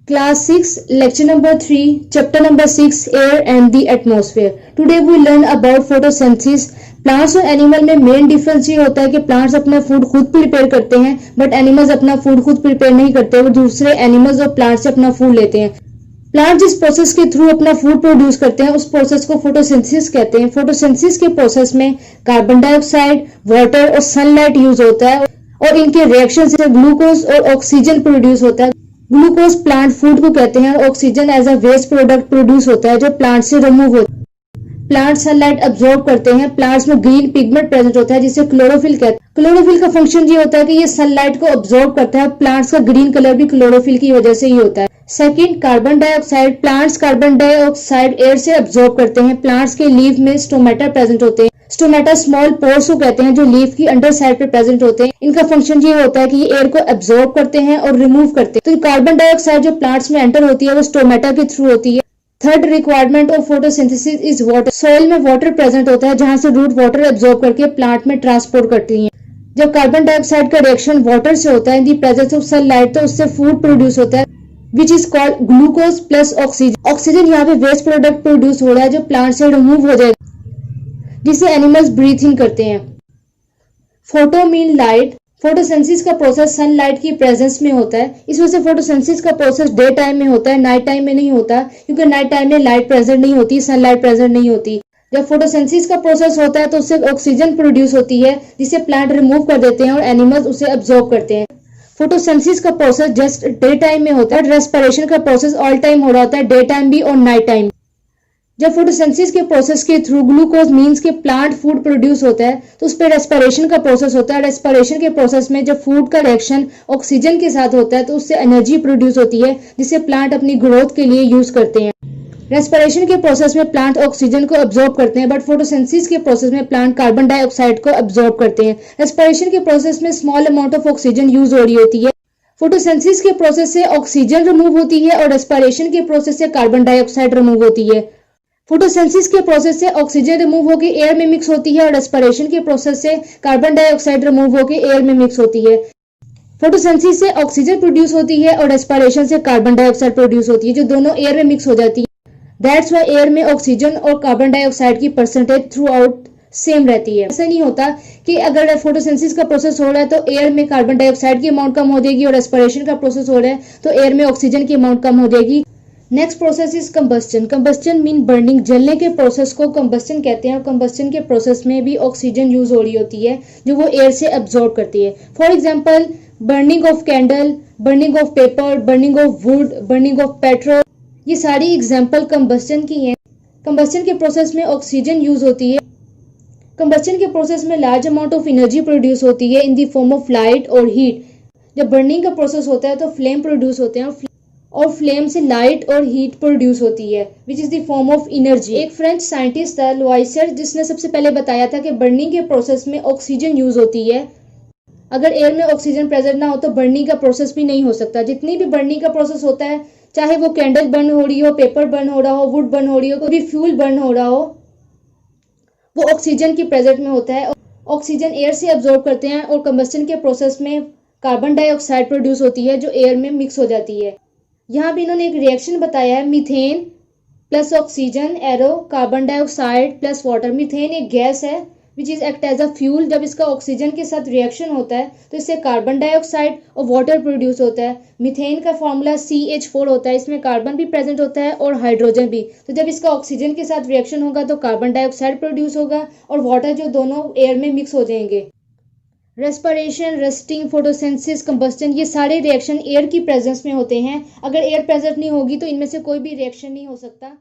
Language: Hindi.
Class 6, lecture number 3, chapter number 6, air and the atmosphere. Today we learn about photosynthesis. Plants और एनिमल में मेन डिफरेंस ये होता है कि प्लांट्स अपना फूड खुद प्रिपेयर करते हैं, बट एनिमल्स अपना फूड खुद प्रिपेयर नहीं करते, वो दूसरे एनिमल्स और प्लांट्स से अपना फूड लेते हैं। प्लांट जिस प्रोसेस के थ्रू अपना फूड प्रोड्यूस करते हैं उस प्रोसेस को फोटोसिंथेसिस कहते हैं। फोटोसिंथेसिस के प्रोसेस में कार्बन डाइऑक्साइड, वाटर और सनलाइट यूज होता है और इनके रिएक्शन से ग्लूकोज और ऑक्सीजन प्रोड्यूस होता है। ग्लूकोज प्लांट फूड को कहते हैं और oxygen as a waste product produce होता है जो प्लांट से रिमूव होता है। प्लांट सनलाइट अब्सॉर्ब करते हैं। प्लांट्स में ग्रीन पिगमेंट प्रेजेंट होता है जिसे क्लोरोफिल कहते हैं। क्लोरोफिल का फंक्शन ये होता है कि ये सनलाइट को अब्सॉर्ब करता है। प्लांट्स का ग्रीन कलर भी क्लोरोफिल की वजह से ही होता है। Second, carbon dioxide. Plants carbon dioxide air से अब्सॉर्ब करते हैं। प्लांट्स के लीफ में स्टोमेटा प्रेजेंट होते हैं। स्टोमेटा स्मॉल पोर्स को कहते हैं जो लीफ की अंडर साइड पे प्रेजेंट होते हैं। इनका फंक्शन ये होता है कि ये एयर को एब्सॉर्ब करते हैं और रिमूव करते हैं। तो कार्बन डाइऑक्साइड जो प्लांट्स में एंटर होती है वो स्टोमेटा के थ्रू होती है। Third requirement of photosynthesis is water. Soil में वाटर प्रेजेंट होता है जहां से रूट वाटर एब्सॉर्ब करके प्लांट में ट्रांसपोर्ट करती है। जब कार्बन डाइऑक्साइड का रिएक्शन वाटर से होता है इन दी प्रेजेंस ऑफ सनलाइट तो उससे फूड प्रोड्यूस होता है which is called glucose plus oxygen. Oxygen यहाँ पे वेस्ट प्रोडक्ट प्रोड्यूस हो रहा है जो प्लांट से रिमूव हो जाएगा जिसे एनिमल्स ब्रीथ इन करते हैं। Photo mean light. फोटोसिंथेसिस का प्रोसेस सनलाइट की प्रेजेंस में होता है। इस वजह से फोटोसिंथेसिस का प्रोसेस डे टाइम में होता है, नाइट टाइम में नहीं होता, क्योंकि नाइट टाइम में लाइट प्रेजेंट नहीं होती, सनलाइट प्रेजेंट नहीं होती। जब फोटोसिंथेसिस का प्रोसेस होता है तो उससे ऑक्सीजन प्रोड्यूस होती है जिसे प्लांट रिमूव कर देते हैं और एनिमल्स उसे अब्सॉर्ब करते हैं। फोटोसिंथेसिस का प्रोसेस जस्ट डे टाइम में होता है। रेस्पिरेशन का प्रोसेस ऑल टाइम हो रहा होता है, डे टाइम भी और नाइट टाइम। जब फोटोसिंथेसिस के प्रोसेस के थ्रू ग्लूकोज मींस के प्लांट फूड प्रोड्यूस होता है तो उस पर रेस्पिरेशन का प्रोसेस होता है। रेस्पिरेशन के प्रोसेस में जब फूड का रिएक्शन ऑक्सीजन के साथ होता है तो उससे एनर्जी प्रोड्यूस होती है जिसे प्लांट अपनी ग्रोथ के लिए यूज करते हैं। रेस्पिरेशन के प्रोसेस में प्लांट ऑक्सीजन को अब्सॉर्ब करते हैं, बट फोटोसिंथेसिस के प्रोसेस में प्लांट कार्बन डाइऑक्साइड को अब्सॉर्ब करते हैं। रेस्पिरेशन के प्रोसेस में small amount of oxygen use हो रही होती है। फोटोसिंथेसिस के प्रोसेस से ऑक्सीजन रिमूव होती है और रेस्पिरेशन के प्रोसेस से कार्बन डाइऑक्साइड रिमूव होती है। फोटोसिंथेसिस के प्रोसेस से ऑक्सीजन रिमूव होकर एयर में मिक्स होती है और रेस्पिरेशन के प्रोसेस से कार्बन डाइऑक्साइड रिमूव होकर एयर में मिक्स होती है। फोटोसिंथेसिस से ऑक्सीजन प्रोड्यूस होती है और रेस्पिरेशन से कार्बन डाइऑक्साइड प्रोड्यूस होती है जो दोनों एयर में मिक्स हो जाती है। दैट्स व्हाई एयर में ऑक्सीजन और कार्बन डाइऑक्साइड की परसेंटेज थ्रू आउट सेम रहती है। ऐसा नहीं होता कि अगर फोटोसिंथेसिस का प्रोसेस हो रहा है तो एयर में कार्बन डाइऑक्साइड की अमाउंट कम हो जाएगी और रेस्पिरेशन का प्रोसेस हो रहा है तो एयर में ऑक्सीजन की अमाउंट कम हो जाएगी। Next process is combustion. Combustion mean burning. जलने के प्रोसेस को कंबस्टन कहते हैं और कंबस्टन के प्रोसेस में भी ऑक्सीजन यूज हो रही होती है जो वो एयर से अब्सॉर्ब करती है। For example burning of candle, burning of paper, burning of would, burning of petrol, ये सारी एग्जांपल कंबस्टन की हैं। कंबस्टन के प्रोसेस में ऑक्सीजन यूज होती है। कंबस्टन के प्रोसेस में large amount of energy produce होती है in the form of light और हीट। जब बर्निंग का प्रोसेस होता है तो फ्लेम प्रोड्यूस होते हैं और फ्लेम से लाइट और हीट प्रोड्यूस होती है which is the form of energy. एक फ्रेंच साइंटिस्ट था लुआइसर जिसने सबसे पहले बताया था कि बर्निंग के प्रोसेस में ऑक्सीजन यूज होती है। अगर एयर में ऑक्सीजन प्रेजेंट ना हो तो बर्निंग का प्रोसेस भी नहीं हो सकता। जितनी भी बर्निंग का प्रोसेस होता है, चाहे वो कैंडल बर्न हो रही हो, पेपर बर्न हो रहा हो, वुड बर्न हो रही हो, कोई भी फ्यूल बर्न हो रहा हो, वो ऑक्सीजन की प्रेजेंट में होता है। ऑक्सीजन एयर से अब्सॉर्ब करते हैं और कंबस्टन के प्रोसेस में कार्बन डाइऑक्साइड प्रोड्यूस होती है जो एयर में मिक्स हो जाती है। यहाँ भी इन्होंने एक रिएक्शन बताया है, methane plus oxygen arrow carbon dioxide plus water. Methane एक गैस है which is act as a fuel. जब इसका ऑक्सीजन के साथ रिएक्शन होता है तो इससे कार्बन डाइऑक्साइड और वाटर प्रोड्यूस होता है। मीथेन का फॉर्मूला CH4 होता है। इसमें कार्बन भी प्रेजेंट होता है और हाइड्रोजन भी। तो जब इसका ऑक्सीजन के साथ रिएक्शन होगा तो कार्बन डाइऑक्साइड प्रोड्यूस होगा और वाटर, जो दोनों एयर में मिक्स हो जाएंगे। रेस्पिरेशन, रस्टिंग, फोटोसिंथेसिस, कंबस्टन, ये सारे रिएक्शन एयर की प्रेजेंस में होते हैं। अगर एयर प्रेजेंट नहीं होगी तो इनमें से कोई भी रिएक्शन नहीं हो सकता।